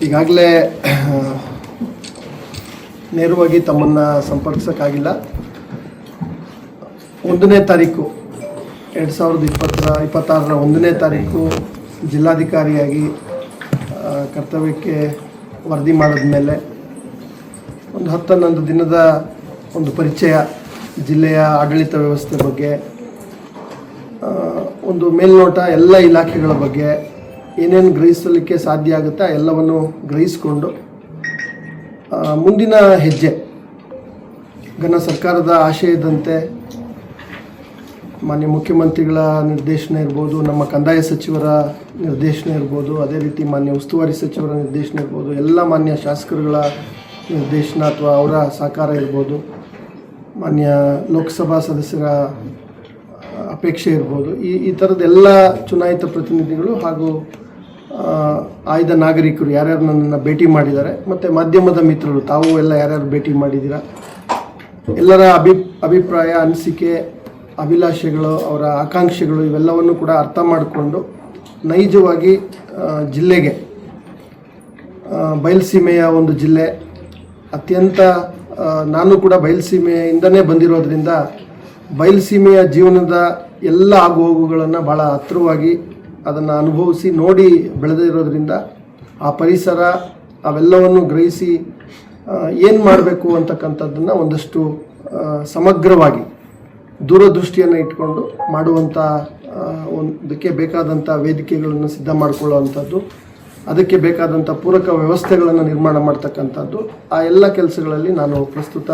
ಈಗಾಗಲೇ ನೇರವಾಗಿ ತಮ್ಮನ್ನು ಸಂಪರ್ಕಿಸೋಕ್ಕಾಗಿಲ್ಲ. 1ನೇ ತಾರೀಕು 2026ರ 1ನೇ ತಾರೀಕು ಜಿಲ್ಲಾಧಿಕಾರಿಯಾಗಿ ಕರ್ತವ್ಯಕ್ಕೆ ವರದಿ ಮಾಡಿದ ಮೇಲೆ ಒಂದು 10-11 ದಿನದ ಒಂದು ಪರಿಚಯ, ಜಿಲ್ಲೆಯ ಆಡಳಿತ ವ್ಯವಸ್ಥೆ ಬಗ್ಗೆ, ಒಂದು ಮೇಲ್ನೋಟ ಎಲ್ಲ ಇಲಾಖೆಗಳ ಬಗ್ಗೆ ಏನೇನು ಗ್ರಹಿಸಲಿಕ್ಕೆ ಸಾಧ್ಯ ಆಗುತ್ತೆ ಆ ಎಲ್ಲವನ್ನು ಗ್ರಹಿಸಿಕೊಂಡು ಮುಂದಿನ ಹೆಜ್ಜೆ ಘನ ಸರ್ಕಾರದ ಆಶಯದಂತೆ ಮಾನ್ಯ ಮುಖ್ಯಮಂತ್ರಿಗಳ ನಿರ್ದೇಶನ ಇರ್ಬೋದು, ನಮ್ಮ ಕಂದಾಯ ಸಚಿವರ ನಿರ್ದೇಶನ ಇರ್ಬೋದು, ಅದೇ ರೀತಿ ಮಾನ್ಯ ಉಸ್ತುವಾರಿ ಸಚಿವರ ನಿರ್ದೇಶನ ಇರ್ಬೋದು, ಎಲ್ಲ ಮಾನ್ಯ ಶಾಸಕರುಗಳ ನಿರ್ದೇಶನ ಅಥವಾ ಅವರ ಸಹಕಾರ ಇರ್ಬೋದು, ಮಾನ್ಯ ಲೋಕಸಭಾ ಸದಸ್ಯರ ಅಪೇಕ್ಷೆ ಇರ್ಬೋದು, ಈ ಥರದ್ದೆಲ್ಲ ಚುನಾಯಿತ ಪ್ರತಿನಿಧಿಗಳು ಹಾಗೂ ಆಯ್ದ ನಾಗರಿಕರು ಯಾರ್ಯಾರು ನನ್ನನ್ನು ಭೇಟಿ ಮಾಡಿದ್ದಾರೆ ಮತ್ತು ಮಾಧ್ಯಮದ ಮಿತ್ರರು ತಾವು ಎಲ್ಲ ಯಾರ್ಯಾರು ಭೇಟಿ ಮಾಡಿದ್ದೀರಾ, ಎಲ್ಲರ ಅಭಿಪ್ರಾಯ, ಅನಿಸಿಕೆ, ಅಭಿಲಾಷೆಗಳು, ಅವರ ಆಕಾಂಕ್ಷೆಗಳು ಇವೆಲ್ಲವನ್ನು ಕೂಡ ಅರ್ಥ ಮಾಡಿಕೊಂಡು ನೈಜವಾಗಿ ಜಿಲ್ಲೆಗೆ, ಬಯಲುಸೀಮೆಯ ಒಂದು ಜಿಲ್ಲೆ, ಅತ್ಯಂತ ನಾನು ಕೂಡ ಬಯಲುಸೀಮೆಯಿಂದನೇ ಬಂದಿರೋದ್ರಿಂದ ಬಯಲುಸೀಮೆಯ ಜೀವನದ ಎಲ್ಲ ಆಗುಹೋಗುಗಳನ್ನು ಭಾಳ ಹತ್ತಿರವಾಗಿ ಅದನ್ನು ಅನುಭವಿಸಿ ನೋಡಿ ಬೆಳೆದಿರೋದ್ರಿಂದ ಆ ಪರಿಸರ ಅವೆಲ್ಲವನ್ನು ಗ್ರಹಿಸಿ ಏನು ಮಾಡಬೇಕು ಅಂತಕ್ಕಂಥದ್ದನ್ನು ಒಂದಷ್ಟು ಸಮಗ್ರವಾಗಿ ದೂರದೃಷ್ಟಿಯನ್ನು ಇಟ್ಕೊಂಡು ಮಾಡುವಂಥ ಅದಕ್ಕೆ ಬೇಕಾದಂಥ ವೇದಿಕೆಗಳನ್ನು ಸಿದ್ಧ ಮಾಡಿಕೊಳ್ಳುವಂಥದ್ದು, ಅದಕ್ಕೆ ಬೇಕಾದಂಥ ಪೂರಕ ವ್ಯವಸ್ಥೆಗಳನ್ನು ನಿರ್ಮಾಣ ಮಾಡ್ತಕ್ಕಂಥದ್ದು, ಆ ಎಲ್ಲ ಕೆಲಸಗಳಲ್ಲಿ ನಾನು ಪ್ರಸ್ತುತ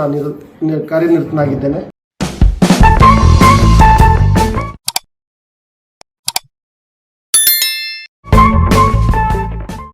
ಕಾರ್ಯನಿರತನಾಗಿದ್ದೇನೆ.